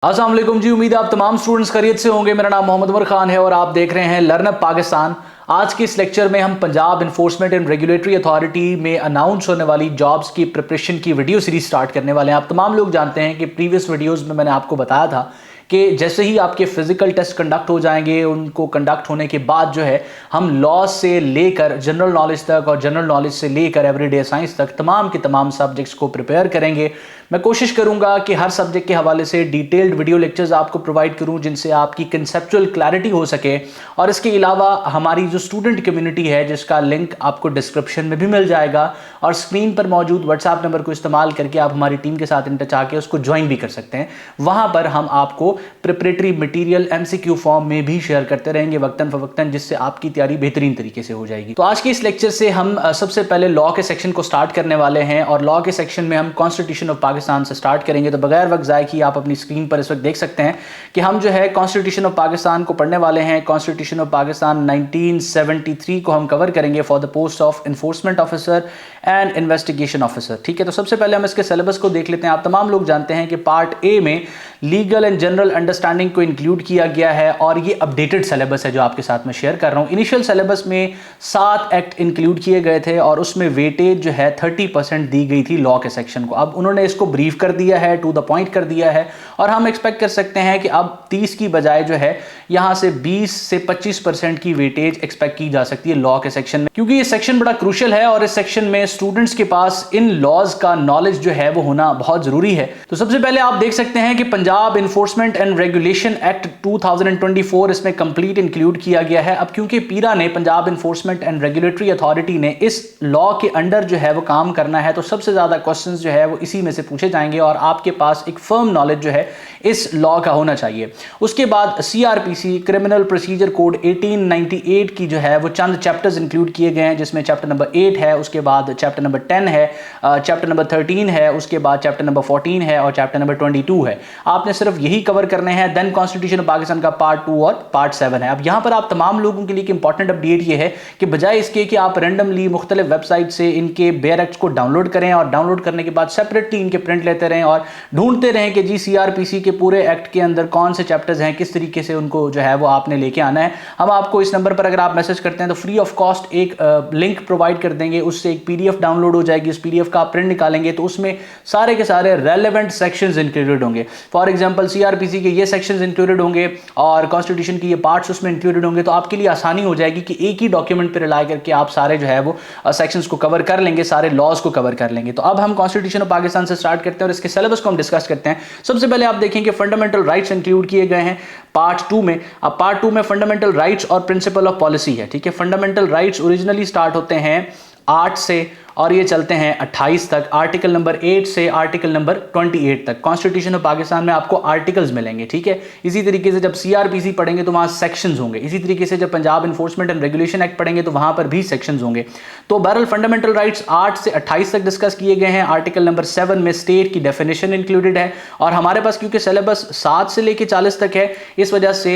अस्सलाम वालेकुम जी। उम्मीद है आप तमाम स्टूडेंट्स खैरियत से होंगे। मेरा नाम मोहम्मद उमर खान है और आप देख रहे हैं लर्न अप पाकिस्तान। आज के इस लेक्चर में हम Punjab enforcement and regulatory authority में अनाउंस होने वाली जॉब्स की प्रिपरेशन की वीडियो सीरीज स्टार्ट करने वाले हैं। आप तमाम लोग जानते हैं कि प्रीवियस वीडियोस में मैंने आपको बताया था कि जैसे ही आपके फिजिकल टेस्ट कंडक्ट हो जाएंगे, उनको कंडक्ट होने के बाद जो है हम लॉ से लेकर जनरल नॉलेज तक और जनरल नॉलेज से लेकर एवरीडे साइंस तक तमाम के तमाम सब्जेक्ट्स को प्रिपेयर करेंगे। मैं कोशिश करूंगा कि हर सब्जेक्ट के हवाले से डिटेल्ड वीडियो लेक्चर्स आपको प्रोवाइड करूं जिनसे आपकी कंसेप्चुअल क्लैरिटी हो सके। और इसके अलावा हमारी जो स्टूडेंट कम्युनिटी है जिसका लिंक आपको डिस्क्रिप्शन में भी मिल जाएगा और स्क्रीन पर मौजूद व्हाट्सएप नंबर को इस्तेमाल करके आप हमारी टीम के साथ इन टच आके उसको ज्वाइन भी कर सकते हैं। वहां पर हम आपको प्रिपरेटरी मटेरियल एमसीक्यू फॉर्म में भी शेयर करते रहेंगे वक्तन फवक्तन, जिससे आपकी तैयारी बेहतरीन तरीके से हो जाएगी। तो आज के इस लेक्चर से हम सबसे पहले लॉ के सेक्शन को स्टार्ट करने वाले हैं और लॉ के सेक्शन में हम कॉन्स्टिट्यूशन ऑफ पाकिस्तान से स्टार्ट करेंगे। तो बगैर वक्त ज़ाय किए आप अपनी स्क्रीन पर इस वक्त देख सकते हैं कि हम जो है कॉन्स्टिट्यूशन ऑफ पाकिस्तान को पढ़ने वाले हैं। कॉन्स्टिट्यूशन ऑफ पाकिस्तान 1973 को हम कवर करेंगे for the post of enforcement officer and investigation officer. ठीक है, तो सबसे पहले हम इसके सिलेबस को देख लेते हैं। आप तमाम लोग जानते हैं कि पार्ट ए में लीगल एंड जनरल अंडरस्टैंडिंग को इंक्लूड किया गया है और ये अपडेटेड सिलेबस है जो आपके साथ में शेयर कर रहा हूं। इनिशियल सिलेबस में 7 एक्ट इंक्लूड किए गए थे और उसमें वेटेज जो है 30% दी गई थी लॉ के सेक्शन को। अब उन्होंने इसको ब्रीफ कर दिया है, टू द पॉइंट कर दिया है और हम एक्सपेक्ट कर सकते हैं कि अब 30 की बजाय जो है यहां से 20 से 25% की वेटेज एक्सपेक्ट की जा सकती है लॉ के सेक्शन में, क्योंकि ये सेक्शन बड़ा क्रूशियल है और इस सेक्शन में स्टूडेंट्स के पास इन लॉज का नॉलेज जो है वो होना बहुत जरूरी है। तो सबसे पहले आप देख सकते हैं कि Punjab enforcement and regulation act 2024 इसमें कंप्लीट इंक्लूड किया गया है। अब क्योंकि पीरा ने, Punjab enforcement and regulatory authority ने इस लॉ के अंडर जो है वो काम करना है, तो सबसे ज्यादा क्वेश्चंस जो है वो इसी में से पूछे जाएंगे और आपके पास एक फर्म नॉलेज जो है इस लॉ का होना चाहिए। उसके बाद सीआरपीसी क्रिमिनल प्रोसीजर कोड 1898 की जो है वो चंद चैप्टर्स इंक्लूड किए गए हैं, जिसमें चैप्टर नंबर 8 है, उसके बाद चैप्टर नंबर 10 है, चैप्टर नंबर 13 है, उसके बाद चैप्टर नंबर 14 है और चैप्टर नंबर 22 है। आपने सिर्फ यही कवर करने हैं। देन कॉन्स्टिट्यूशन ऑफ पाकिस्तान का पार्ट 2 और पार्ट 7 है। अब यहां पर आप तमाम लोगों के लिए एक इंपॉर्टेंट अपडेट ये है कि बजाय इसके कि आप रैंडमली मुख्तलिफ वेबसाइट से इनके बेयर एक्ट्स को डाउनलोड करें और डाउनलोड करने के बाद सेपरेटली इनके प्रिंट लेते रहें और ढूंढते रहें कि जी सीआरपीसी के पूरे एक्ट के अंदर कौन से चैप्टर्स हैं, किस तरीके से उनको जो है वो आपने लेके आना है, हम आपको इस नंबर पर अगर आप मैसेज करते हैं तो फ्री ऑफ कॉस्ट एक लिंक प्रोवाइड कर देंगे। उससे एक पीडीएफ डाउनलोड हो जाएगी। इस पीडीएफ का आप प्रिंट निकालेंगे तो उसमें सारे के सारे रेलेवेंट सेक्शंस इंक्लूडेड होंगे। फॉर एग्जांपल सीआरपीसी के ये सेक्शंस इंक्लूडेड होंगे और कॉन्स्टिट्यूशन के ये पार्ट्स उसमें इंक्लूडेड होंगे, तो आपके लिए आसानी हो जाएगी कि एक ही डॉक्यूमेंट पर रिलाई करके आप सारे जो है वो सेक्शंस को कवर कर लेंगे, सारे लॉज को कवर कर लेंगे। तो अब हम कॉन्स्टिट्यूशन ऑफ पाकिस्तान से स्टार्ट करते हैं और इसके सिलेबस को हम डिस्कस करते हैं। सबसे पहले आप देखें कि फंडामेंटल राइट्स इंक्लूड किए गए हैं पार्ट 2 में। अब पार्ट 2 में फंडामेंटल राइट्स और प्रिंसिपल ऑफ पॉलिसी है। ठीक है, फंडामेंटल राइट्स ओरिजिनली स्टार्ट होते हैं 8 से और ये चलते हैं 28 तक, आर्टिकल नंबर 8 से आर्टिकल नंबर 28 तक। कॉन्स्टिट्यूशन ऑफ पाकिस्तान में आपको आर्टिकल्स मिलेंगे। ठीक है, इसी तरीके से जब सीआरपीसी पढ़ेंगे तो वहां सेक्शंस होंगे। इसी तरीके से जब Punjab enforcement and regulation act पढ़ेंगे तो वहां पर भी सेक्शंस होंगे। तो बहरहाल फंडामेंटल राइट्स 8 से 28 तक डिस्कस किए गए हैं। आर्टिकल नंबर 7 में स्टेट की डेफिनेशन इंक्लूडेड है और हमारे पास क्योंकि सिलेबस 7 से लेकर 40 तक है, इस वजह से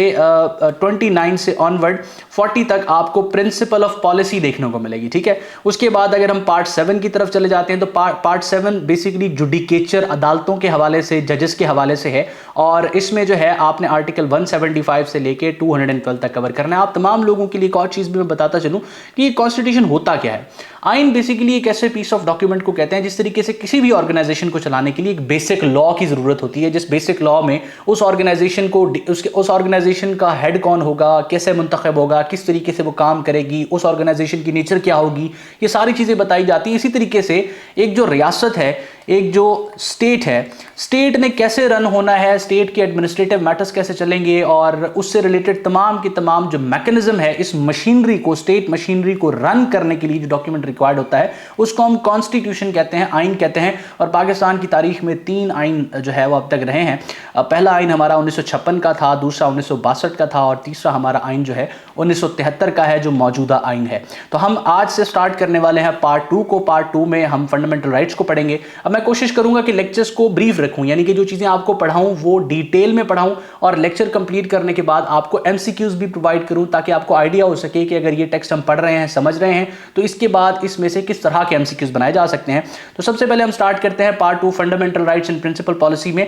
29 से ऑनवर्ड 40 तक आपको प्रिंसिपल ऑफ पॉलिसी देखने को मिलेगी। ठीक है, उसके बाद अगर हम पार्ट 7 की तरफ चले जाते हैं तो पार्ट 7 बेसिकली जुडिकेचर, अदालतों के हवाले से, जजेस के हवाले से है और इसमें जो है आपने आर्टिकल 175 से लेके 212 तक कवर करना है। आप तमाम लोगों के लिए एक और चीज भी मैं बताता चलूं कि कॉन्स्टिट्यूशन होता क्या है। आइन बेसिकली एक ऐसे पीस ऑफ डॉक्यूमेंट को कहते हैं जिस तरीके से किसी भी ऑर्गेनाइजेशन को चलाने के लिए एक बेसिक लॉ की जरूरत होती है, जिस बेसिक लॉ में उस ऑर्गेनाइजेशन को, उस ऑर्गेनाइजेशन का हेड कौन होगा, कैसे मुंतखब होगा, किस तरीके से वो काम करेगी, उस ऑर्गेनाइजेशन की नेचर क्या होगी, ये सारी चीजें बताई जाती है। इसी तरीके से एक जो रियासत है, एक जो स्टेट है, स्टेट ने कैसे रन होना है, स्टेट के एडमिनिस्ट्रेटिव मैटर्स कैसे चलेंगे और उससे रिलेटेड तमाम की तमाम जो मैकेनिज्म है, इस मशीनरी को, स्टेट मशीनरी को रन करने के लिए जो डॉक्यूमेंट रिक्वायर्ड होता है उसको हम कॉन्स्टिट्यूशन कहते हैं, आइन कहते हैं। और पाकिस्तान की तारीख में 3 आइन जो है वो अब तक रहे हैं। पहला आइन हमारा 1956 का था, दूसरा 1962 का था और तीसरा हमारा आइन जो है 1973 का है, जो मौजूदा आइन है। तो हम आज से स्टार्ट करने वाले हैं पार्ट 2 को। पार्ट 2 में हम फंडामेंटल राइट्स को पढ़ेंगे। अब मैं कोशिश करूंगा कि लेक्चर्स को ब्रीफ रखूं, यानी कि जो चीजें आपको पढ़ाऊं वो डिटेल में पढ़ाऊं और लेक्चर कंप्लीट करने के बाद आपको एमसीक्यूज भी प्रोवाइड करूं ताकि आपको आइडिया हो सके कि अगर ये टेक्स्ट हम पढ़ रहे हैं, समझ रहे हैं, तो इसके बाद इसमें से किस तरह के एमसीक्यूज बनाए जा सकते हैं। तो सबसे पहले हम स्टार्ट करते हैं part 2 fundamental rights and principle policy में।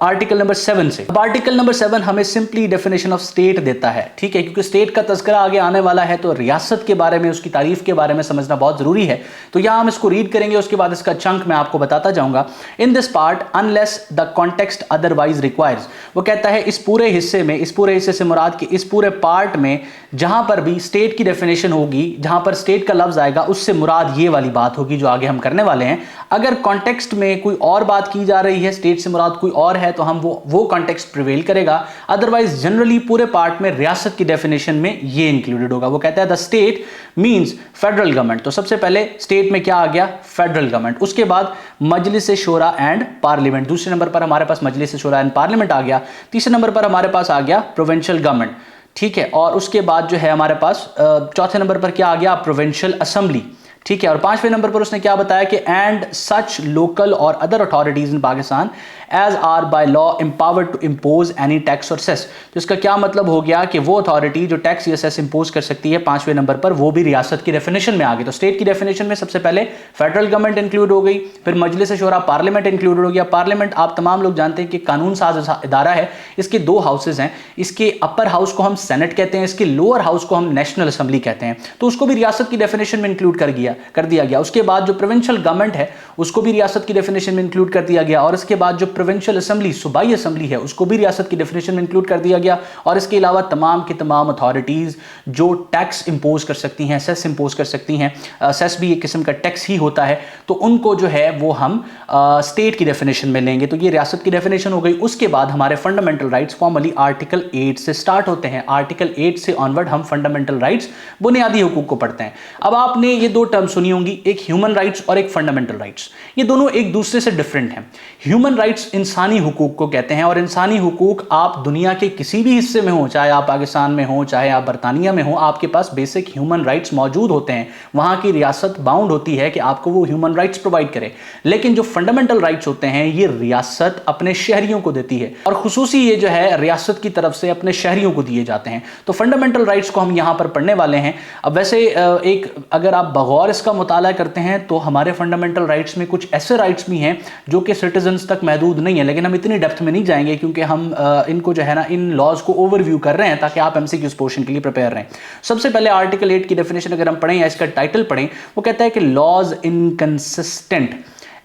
आर्टिकल नंबर 7 से। अब आर्टिकल नंबर 7 हमें सिंपली डेफिनेशन ऑफ स्टेट देता है, ठीक है, क्योंकि स्टेट का तस्करा आगे आने वाला है तो रियासत के बारे में, उसकी तारीफ के बारे में समझना बहुत जरूरी है। तो यहां हम इसको रीड करेंगे, उसके बाद इसका चंक मैं आपको बताता जाऊंगा। In this part unless the context otherwise requires, वो कहता है इस पूरे हिस्से में, इस पूरे हिस्से से मुराद कि इस पूरे पार्ट में जहां पर भी स्टेट की डेफिनेशन होगी, जहां पर स्टेट का लफ्ज आएगा, उससे मुराद ये वाली बात होगी जो आगे हम करने वाले हैं। अगर कॉन्टेक्स्ट में कोई और बात की जा रही है, स्टेट से मुराद कोई और है, तो हम वो कॉन्टेक्स्ट प्रिवेल करेगा। अदरवाइज जनरली पूरे पार्ट में रियासत की डेफिनेशन में ये इंक्लूडेड होगा। वो कहता है the state means federal government. तो सबसे पहले स्टेट में क्या आ गया? Federal government. उसके बाद मजलिस शूरा एंड पार्लियामेंट। दूसरे नंबर पर हमारे पास मजलिस शूरा एंड पार्लियामेंट आ गया। तीसरे नंबर पर हमारे पास आ गया प्रोविंशियल गवर्नमेंट, ठीक है। और उसके बाद जो है हमारे पास चौथे नंबर पर क्या आ गया? प्रोविंशियल असेंबली, ठीक है। और पांचवें नंबर पर उसने क्या बताया कि and such local or other authorities in Pakistan as are by law empowered to impose any tax or cess. तो इसका क्या मतलब हो गया कि वो अथॉरिटी जो टैक्स या सेस इंपोज कर सकती है पांचवें नंबर पर, वो भी रियासत की डेफिनेशन में आ गई। तो स्टेट की डेफिनेशन में सबसे पहले फेडरल गवर्नमेंट इंक्लूड हो गई, फिर मजलिस शूरा पार्लियामेंट इंक्लूड हो गया। पार्लियामेंट आप तमाम लोग जानते हैं कि कानून साज इदारा है, इसके दो हाउसेज हैं। इसके अपर हाउस को हम सेनेट कहते हैं, इसके लोअर हाउस को हम नेशनल असेंबली कहते हैं। तो उसको भी रियासत की डेफिनेशन में इंक्लूड कर दिया गया। उसके बाद जो प्रोविंशियल गवर्नमेंट है उसको भी रियासत की डेफिनेशन में इंक्लूड कर दिया गया। और इसके बाद जो प्रोविंशियल असेंबली, सूबाई असेंबली है, उसको भी रियासत की डेफिनेशन में इंक्लूड कर दिया गया। और इसके अलावा तमाम की तमाम अथॉरिटीज जो टैक्स इंपोज कर सकती हैं, सेस इंपोज कर सकती हैं, सेस भी एक किस्म का टैक्स ही होता है, तो उनको जो है वो हम स्टेट की डेफिनेशन में लेंगे। तो ये रियासत की डेफिनेशन हो गई। उसके बाद हमारे फंडामेंटल राइट्स फॉर्मली आर्टिकल 8 से स्टार्ट होते हैं। आर्टिकल 8 से ऑनवर्ड हम फंडामेंटल राइट्स, बुनियादी हुकूक को पढ़ते हैं। अब आपने ये दो टर्म सुनी होंगी, एक ह्यूमन राइट्स और एक फंडामेंटल राइट्स। ये दोनों एक दूसरे से डिफरेंट हैं। ह्यूमन राइट्स इंसानी हुकूक को कहते हैं, और इंसानी हुकूक आप दुनिया के किसी भी हिस्से में हो, चाहे आप पाकिस्तान में हो, चाहे आप बरतानिया में हो, आपके पास बेसिक ह्यूमन राइट्स मौजूद होते हैं। वहां की रियासत बाउंड होती है कि आपको वो ह्यूमन राइट्स प्रोवाइड करे। लेकिन जो फंडामेंटल राइट्स होते हैं ये रियासत अपने शहरियों को देती है, और खुसूसी ये जो है रियासत की तरफ से अपने शहरियों को दिए जाते हैं। तो फंडामेंटल राइट्स को हम यहां पर पढ़ने वाले हैं। अब वैसे एक अगर आप बगौर इसका मुताला करते हैं तो हमारे फंडामेंटल राइट्स में कुछ ऐसे राइट्स भी हैं जो कि सिटीजन्स तक महदूद नहीं है, लेकिन हम इतनी डेप्थ में नहीं जाएंगे क्योंकि हम इनको जो है ना, इन लॉज को ओवरव्यू कर रहे हैं ताकि आप एमसीक्यूज पोर्शन के लिए प्रिपेयर रहें। सबसे पहले आर्टिकल 8 की डेफिनेशन अगर हम पढ़ें या इसका टाइटल पढ़ें, वो कहता है कि लॉज इनकंसिस्टेंट,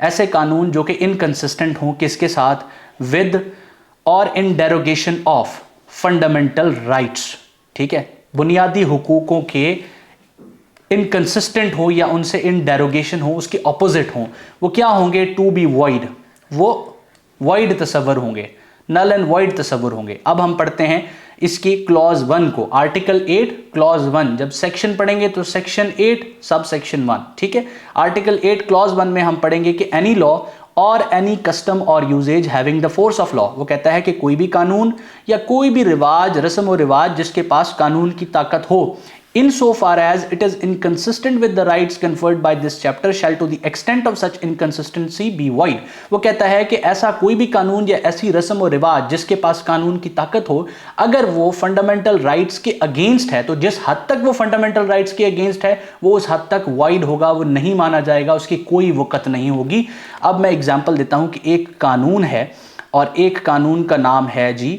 ऐसे कानून जो कि इनकंसिस्टेंट हों किसके साथ? विद और इन डेरोगेशन ऑफ फंडामेंटल राइट्स, ठीक है, बुनियादी हुकूकों के इनकंसिस्टेंट हो या उनसे इन डेरोगेशन हो, उसके ऑपोजिट हो, वो क्या होंगे? टू बी वॉइड, वो वॉइड तस्वर होंगे, नल एंड वॉइड तस्वर होंगे। अब हम पढ़ते हैं इसकी क्लॉज 1 को, आर्टिकल 8 क्लॉज 1। जब सेक्शन पढ़ेंगे तो सेक्शन 8 सब सेक्शन 1, ठीक है। आर्टिकल 8 क्लॉज 1 में हम पढ़ेंगे कि any law or any custom or usages having the force of law. वो कहता है कि कोई भी कानून या कोई भी रिवाज, रस्म और रिवाज जिसके पास कानून की ताकत हो, in so far as it is inconsistent with the rights conferred by this chapter shall to the extent of such inconsistency be void। वो कहता है कि ऐसा कोई भी कानून या ऐसी रस्म और रिवाज जिसके पास कानून की ताकत हो, अगर वो फंडामेंटल राइट्स के अगेंस्ट है, तो जिस हद तक वो फंडामेंटल राइट्स के अगेंस्ट है वो उस हद तक वाइड होगा, वो नहीं माना जाएगा, उसकी कोई वक़्त नहीं होगी। अब मैं एग्जाम्पल देता हूं कि एक कानून है और एक कानून का नाम है जी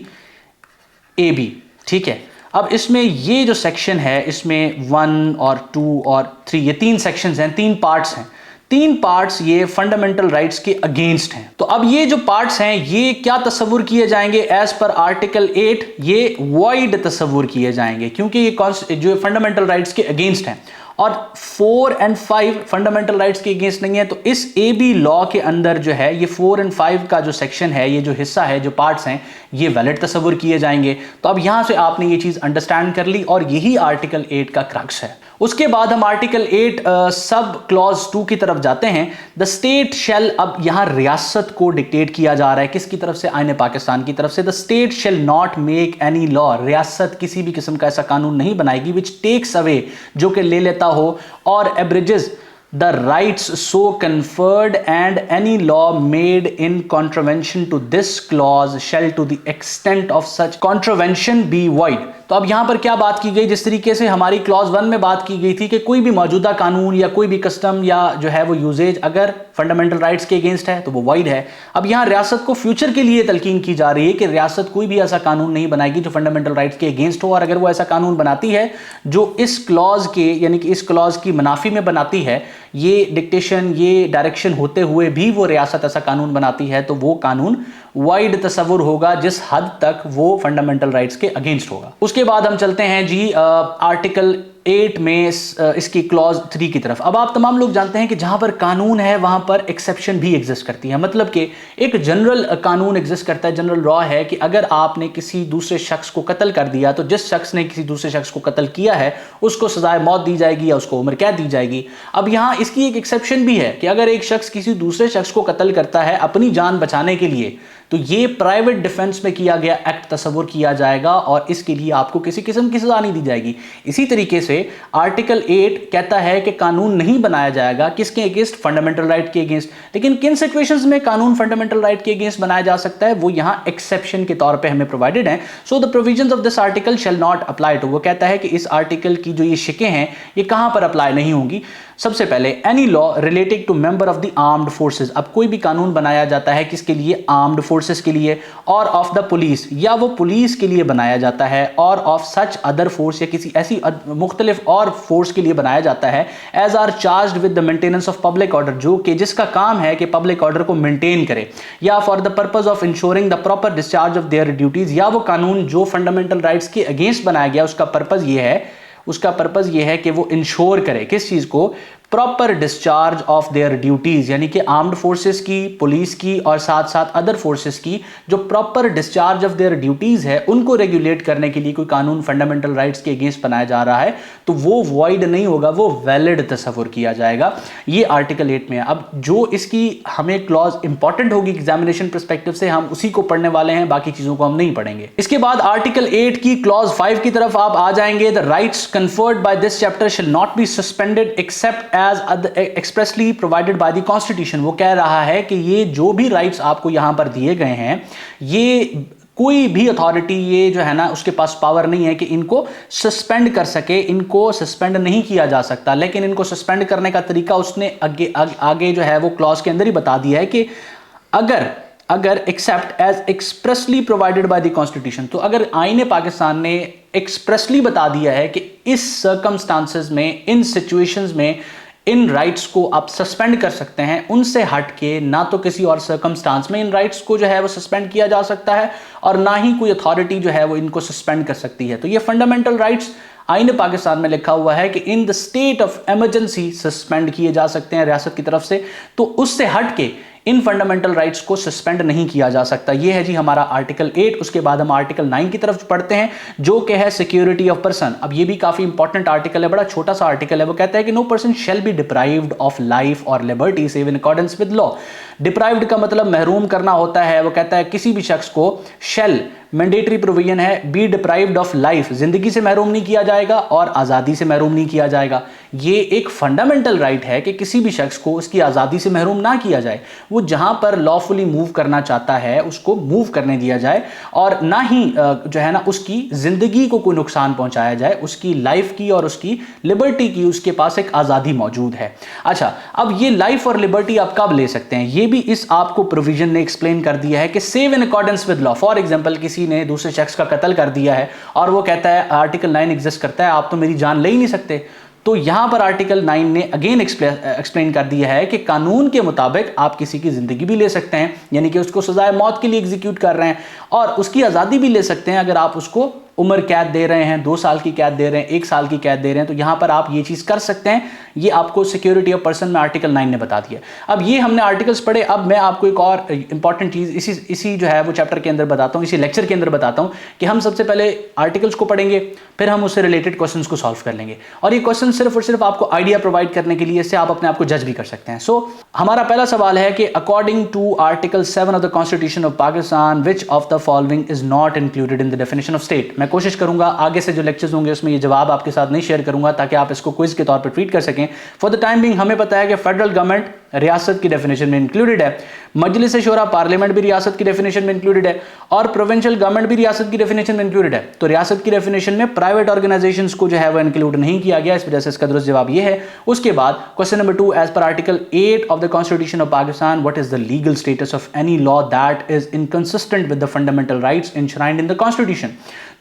AB, ठीक है। अब इसमें ये जो सेक्शन है इसमें 1 और 2 और 3, ये 3 सेक्शंस हैं, 3 पार्ट्स हैं। 3 पार्ट्स ये फंडामेंटल राइट्स के अगेंस्ट हैं। तो अब ये जो पार्ट्स हैं ये क्या तस्वुर किए जाएंगे? एज पर आर्टिकल 8 ये वॉइड तस्वुर किए जाएंगे क्योंकि ये जो फंडामेंटल राइट्स के अगेंस्ट हैं। और 4 और 5 फंडामेंटल राइट्स के अगेंस्ट नहीं है। तो इस AB लॉ के अंदर जो है ये 4 और 5 का जो सेक्शन है, ये जो हिस्सा है, जो पार्ट्स हैं, ये वैलिड तस्वुर किए जाएंगे। तो अब यहां से आपने ये चीज अंडरस्टैंड कर ली और यही आर्टिकल 8 का क्रक्स है। उसके बाद हम आर्टिकल 8 सब क्लॉज 2 की तरफ जाते हैं। द स्टेट शेल, अब यहां रियासत को डिक्टेट किया जा रहा है किसकी तरफ से? आईन पाकिस्तान की तरफ से। The state shall not make any law, रियासत किसी भी किस्म का ऐसा कानून नहीं बनाएगी विच टेक्स अवे, जो कि ले लेता हो, और एब्रिजेस the rights so conferred and any law made in contravention to this clause shall to the extent of such contravention be void। तो अब यहां पर क्या बात की गई, जिस तरीके से हमारी क्लॉज 1 में बात की गई थी कि कोई भी मौजूदा कानून या कोई भी कस्टम या जो है वो यूजेज अगर फंडामेंटल राइट्स के अगेंस्ट है तो वो वाइड है। अब यहां रियासत को फ्यूचर के लिए तलकीन की जा रही है कि रियासत कोई भी ऐसा कानून नहीं बनाएगी जो फंडामेंटल राइट्स के अगेंस्ट हो, और अगर वो ऐसा कानून बनाती है जो इस क्लॉज के यानी कि इस क्लॉज की मुनाफी में बनाती है, ये डिक्टेशन ये डायरेक्शन होते हुए भी वो रियासत ऐसा कानून बनाती है, तो वो कानून वाइड तस्वुर होगा जिस हद तक वो फंडामेंटल राइट्स के अगेंस्ट होगा। उसके बाद हम चलते हैं जी आर्टिकल 8 में इसकी क्लॉज 3 की तरफ। अब आप तमाम लोग जानते हैं कि जहां पर कानून है वहां पर एक्सेप्शन भी एग्जिस्ट करती है। मतलब कि एक जनरल कानून एग्जिस्ट करता है, जनरल लॉ है कि अगर आपने किसी दूसरे शख्स को कत्ल कर दिया तो जिस शख्स ने किसी दूसरे शख्स को कत्ल किया है उसको सजाए मौत दी जाएगी या उसको उम्र कैद दी जाएगी। अब यहां इसकी एक एक्सेप्शन भी है कि अगर एक शख्स किसी दूसरे शख्स को कत्ल करता है अपनी जान बचाने के लिए, तो ये प्राइवेट डिफेंस में किया गया एक्ट तस्वुर किया जाएगा और इसके लिए आपको किसी किस्म की सजा नहीं दी जाएगी। इसी तरीके से आर्टिकल 8 कहता है कि कानून नहीं बनाया जाएगा किसके अगेंस्ट, फंडामेंटल राइट के अगेंस्ट। लेकिन किन सिचुएशंस में कानून फंडामेंटल राइट के अगेंस्ट बनाया जा सकता है वो यहां एक्सेप्शन के तौर पे हमें प्रोवाइडेड है। So the provisions of this article shall not apply to, वो कहता है कि इस आर्टिकल की जो ये शिकें हैं ये कहां पर अप्लाई नहीं होंगी। सबसे पहले any law relating to member of the armed forces. अब कोई भी कानून बनाया जाता है किसके लिए, आर्म्ड फोर्सेस के लिए, और ऑफ द पुलिस, या वो पुलिस के लिए बनाया जाता है, और ऑफ सच अदर फोर्स, या किसी ऐसी मुख्तलिफ और फोर्स के लिए बनाया जाता है as are charged with the maintenance of public order, जो कि जिसका काम है कि पब्लिक ऑर्डर को मेंटेन करे, या for the purpose of ensuring the proper discharge of their duties. या वो कानून जो फंडामेंटल राइट्स के अगेंस्ट बनाया गया उसका पर्पज ये है कि वो इंश्योर करे किस चीज को, proper discharge of their duties, यानी कि आर्म्ड फोर्सेस की, पुलिस की और साथ साथ अदर फोर्सेस की जो proper discharge of their duties है उनको रेगुलेट करने के लिए कोई कानून फंडामेंटल राइट्स के अगेंस्ट बनाया जा रहा है तो वो वॉइड नहीं होगा, वो वैलिड तस्वुर किया जाएगा। ये आर्टिकल 8 में है। अब जो इसकी हमें क्लॉज इंपॉर्टेंट होगी एग्जामिनेशन पर्सपेक्टिव से, हम उसी को पढ़ने वाले हैं, बाकी चीजों को हम नहीं पढ़ेंगे। इसके बाद आर्टिकल 8 की क्लॉज 5 की तरफ आप आ जाएंगे। The rights conferred by this chapter shall not be suspended except as expressly provided by the constitution. वो कह रहा है कि ये जो भी राइट्स आपको यहां पर दिए गए हैं, ये कोई भी अथॉरिटी ये जो है ना उसके पास पावर नहीं है कि इनको सस्पेंड कर सके, इनको सस्पेंड नहीं किया जा सकता। लेकिन इनको सस्पेंड करने का तरीका उसने आगे जो है वो क्लॉज के अंदर ही बता दिया है कि अगर except as expressly provided by the constitution, तो अगर आईने पाकिस्तान ने एक्सप्रेसली बता दिया है कि इस सर्कमस्टांसेस में, इन सिचुएशंस में इन राइट्स को आप सस्पेंड कर सकते हैं, उनसे हट के ना तो किसी और सर्कमस्टांस में इन राइट्स को जो है वो सस्पेंड किया जा सकता है और ना ही कोई अथॉरिटी जो है वो इनको सस्पेंड कर सकती है। तो ये फंडामेंटल राइट्स आईन पाकिस्तान में लिखा हुआ है कि in the state of emergency suspend किए जा सकते हैं रियासत की तरफ से, तो उससे हट के इन फंडामेंटल राइट्स को सस्पेंड नहीं किया जा सकता। यह है जी हमारा आर्टिकल 8। उसके बाद हम आर्टिकल 9 की तरफ पढ़ते हैं जो कि है सिक्योरिटी ऑफ पर्सन। अब ये भी काफी इंपॉर्टेंट आर्टिकल है, बड़ा छोटा सा आर्टिकल है। वो कहता है कि no person shall be deprived of life और liberty save in accordance with law. Deprived का मतलब महरूम करना होता है। वो कहता है किसी भी शख्स को शेल मैंडेटरी प्रोविजन है, बी डिप्राइव्ड ऑफ लाइफ, जिंदगी से महरूम नहीं किया जाएगा और आज़ादी से महरूम नहीं किया जाएगा। ये एक फंडामेंटल राइट है कि किसी भी शख्स को उसकी आज़ादी से महरूम ना किया जाए। वो जहां पर लॉफुली मूव करना चाहता है उसको मूव करने दिया जाए और ना ही जो है ना उसकी जिंदगी को कोई नुकसान पहुंचाया जाए, उसकी लाइफ की और उसकी लिबर्टी की उसके पास एक आज़ादी मौजूद है। अच्छा, अब ये लाइफ और लिबर्टी आप कब ले सकते हैं, ये भी इस आपको प्रोविजन ने एक्सप्लेन कर दिया है कि save in accordance with law. For example किसी ने दूसरे शख्स का कत्ल कर दिया है और वो कहता है आर्टिकल 9 एग्जिस्ट करता है, आप तो मेरी जान ले ही नहीं सकते। तो यहां पर आर्टिकल 9 ने अगेन एक्सप्लेन कर दिया है कि कानून के मुताबिक आप किसी की जिंदगी भी ले सकते हैं, यानी कि उसको सजाए मौत के लिए एग्जीक्यूट कर रहे हैं, और उसकी आज़ादी भी ले सकते हैं अगर आप उसको उम्र कैद दे रहे हैं, 2 साल की कैद दे रहे हैं, 1 साल की कैद दे रहे हैं, तो यहां पर आप ये चीज कर सकते हैं। ये आपको सिक्योरिटी ऑफ पर्सन में आर्टिकल 9 ने बता दिया। अब ये हमने आर्टिकल्स पढ़े, अब मैं आपको एक और इंपॉर्टेंट चीज इसी जो है वो चैप्टर के अंदर बताता हूं, इसी लेक्चर के अंदर बताता हूं कि हम सबसे पहले आर्टिकल्स को पढ़ेंगे, फिर हम उससे रिलेटेड क्वेश्चंस को सॉल्व कर लेंगे। और ये क्वेश्चन सिर्फ और सिर्फ आपको आइडिया प्रोवाइड करने के लिए, इससे आप अपने आप को जज भी कर सकते हैं। सो हमारा पहला सवाल है कि according to article 7 of the constitution of Pakistan which of the following is not included in the definition of state. मैं मैं कोशिश करूंगा आगे से जो लेक्चर्स होंगे उसमें ये जवाब आपके साथ नहीं शेयर करूंगा ताकि आप इसको क्विज के तौर पर ट्रीट कर सकें। फॉर द टाइम बिंग हमें पता है कि फेडरल गवर्नमेंट रियासत की डेफिनेशन में इंक्लूडेड है, मजलिस शूरा पार्लियामेंट भी रियासत की डेफिनेशन में इंक्लूडेड है, और प्रोविंशियल गवर्नमेंट भी रियासत की डेफिनेशन में इंक्लूडेड है। तो रियासत की डेफिनेशन में प्राइवेट ऑर्गेनाइजेशंस को जो है वो इंक्लूड नहीं किया गया, इस वजह से इसका दुरुस्त जवाब ये है। उसके बाद question number 2, as per article 8 of the constitution of Pakistan, what is the legal status of any law that is inconsistent with the fundamental rights enshrined in the constitution.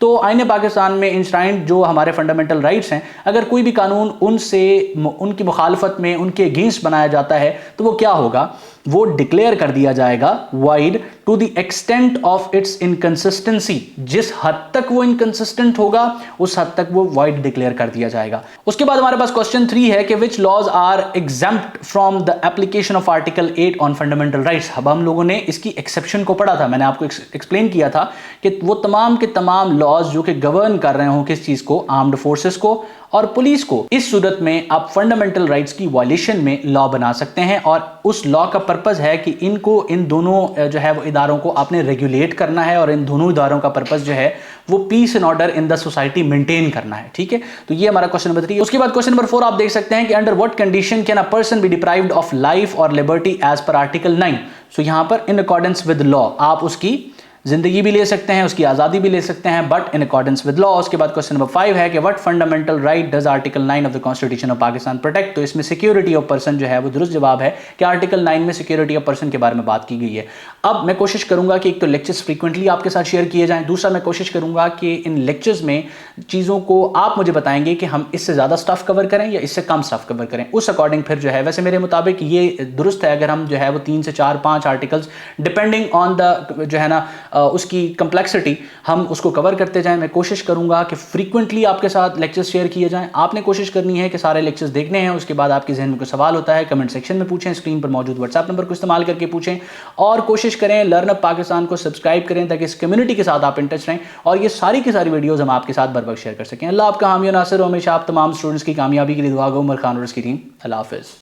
तो आईन पाकिस्तान में इंश्राइंड जो हमारे फंडामेंटल राइट्स हैं, अगर कोई भी कानून उनकी मुखालफत में, उनके अगेंस्ट बनाया जाता है तो वो क्या होगा, वो डिक्लेयर कर दिया जाएगा void to the extent of its inconsistency. जिस हद तक वो इनकंसिस्टेंट होगा उस हद तक वो वाइड डिक्लेयर कर दिया जाएगा। उसके बाद हमारे पास क्वेश्चन 3 है कि which laws are exempt from the application of article 8 on fundamental rights. अब हम लोगों ने इसकी एक्सेप्शन को पढ़ा था, मैंने आपको एक्सप्लेन किया था कि वो तमाम के तमाम लॉज जो कि गवर्न कर रहे हों किस चीज को, आर्म्ड फोर्सेस को और पुलिस को, इस सूरत में आप फंडामेंटल राइट्स की वायलेशन में लॉ बना सकते हैं। और उस लॉ का पर्पस है कि इन दोनों जो है वो इदारों को आपने रेगुलेट करना है, और इन दोनों इदारों का पर्पस जो है वो peace and order in the society maintain करना है। ठीक है, तो ये हमारा क्वेश्चन नंबर 3। उसके बाद क्वेश्चन नंबर 4 आप देख सकते हैं कि under what condition can a person B deprived of life और लिबर्टी एज पर आर्टिकल 9। सो यहां पर इन अकॉर्डेंस विद लॉ, आप उसकी जिंदगी भी ले सकते हैं, उसकी आज़ादी भी ले सकते हैं, but in accordance with law. उसके बाद क्वेश्चन नंबर 5 है कि what fundamental right does article 9 of the constitution of Pakistan protect. तो इसमें सिक्योरिटी ऑफ पर्सन जो है वो दुरुस्त जवाब है कि आर्टिकल 9 में सिक्योरिटी ऑफ पर्सन के बारे में बात की गई है। अब मैं कोशिश करूंगा कि एक तो लेक्चर्स फ्रीक्वेंटली आपके साथ शेयर किए जाएं, दूसरा मैं कोशिश करूंगा कि इन लेक्चर्स में चीज़ों को आप मुझे बताएंगे कि हम इससे ज़्यादा स्टफ कवर करें या इससे कम स्टफ कवर करें, उस अकॉर्डिंग फिर जो है, वैसे मेरे मुताबिक ये दुरुस्त है अगर हम जो है वो 3 से 4-5 आर्टिकल्स डिपेंडिंग ऑन द जो है ना उसकी कंप्लेक्सिटी हम उसको कवर करते जाएं। मैं कोशिश करूंगा कि फ्रीक्वेंटली आपके साथ लेक्चर्स शेयर किए जाएं। आपने कोशिश करनी है कि सारे लेक्चर्स देखने हैं, उसके बाद आपके जहन में कोई सवाल होता है कमेंट सेक्शन में पूछें, स्क्रीन पर मौजूद व्हाट्सएप नंबर को इस्तेमाल करके पूछें, और कोशिश करें लर्नअप पाकिस्तान को सब्सक्राइब करें ताकि इस कम्युनिटी के साथ आप इन टच रहें और ये सारी की सारी वीडियोस हम आपके साथ बर वक्त शेयर कर सकें। अल्लाह आपका हामी नासिर, हमेशा आप तमाम स्टूडेंट्स की कामयाबी के लिए दुआ गो। उमर खान और उसकी टीम, अल्लाह हाफिज़।